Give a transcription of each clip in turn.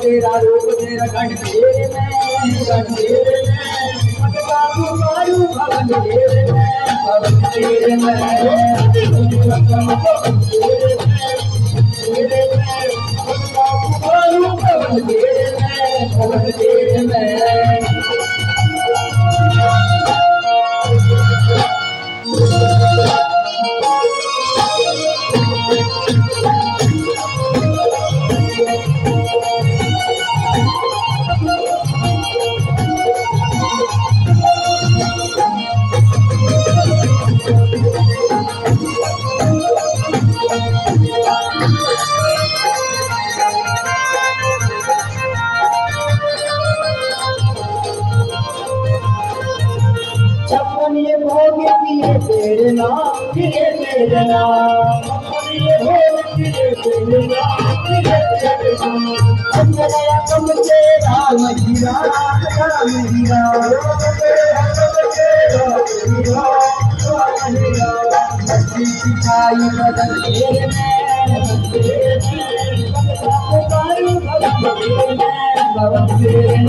तेरा रूप तेरा गण तेरे में गण तेरे में बाबू मारू भवन तेरे में ये भोग किए तेरे नाम किए तेरे नाम ये भोग किए तेरे नाम किए तेरे नाम चंद्रया कम से राम हीरा राम हीरा भक्ति सिखाई बदन तेरे में भवन तेरे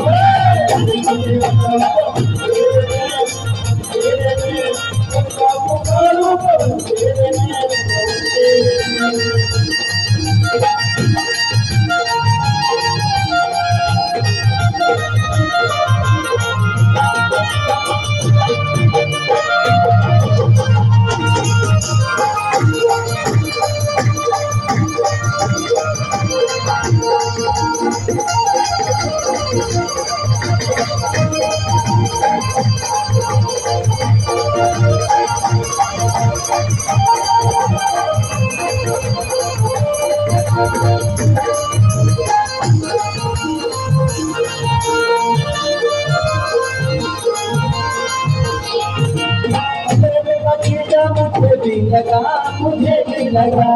लगा मुझे भी लगा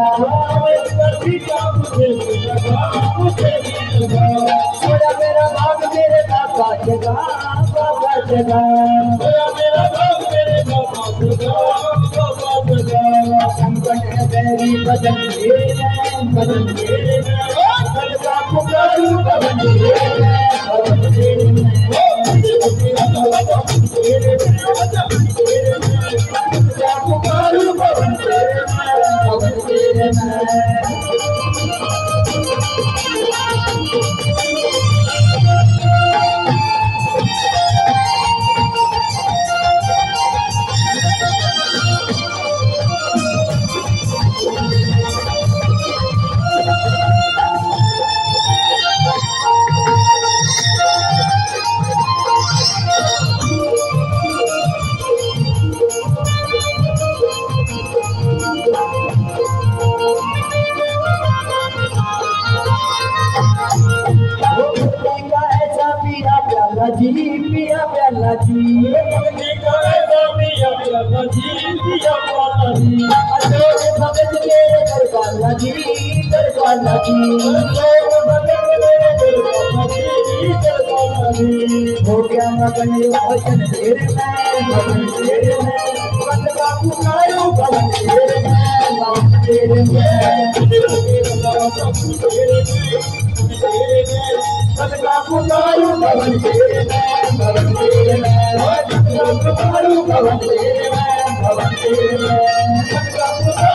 सोया मेरा भाग मेरे बाबा जगा बाबा जगा सोया मेरा भाग मेरे बाबा जगा संकट है तेरी बदन मेरे का पुकारू बदन जी पिया प्याला जी पिया प्याला जी पिया प्याला जी अशोक भगत मेरे दरबाला जी दरबाला जी अशोक भगत मेरे दरबाला जी हो गया मगन भजन तेरे में मत का पुकारो भवन तेरे में सदका पुकारू भवन तेरे में सदका पुकारू भवन तेरे में सदका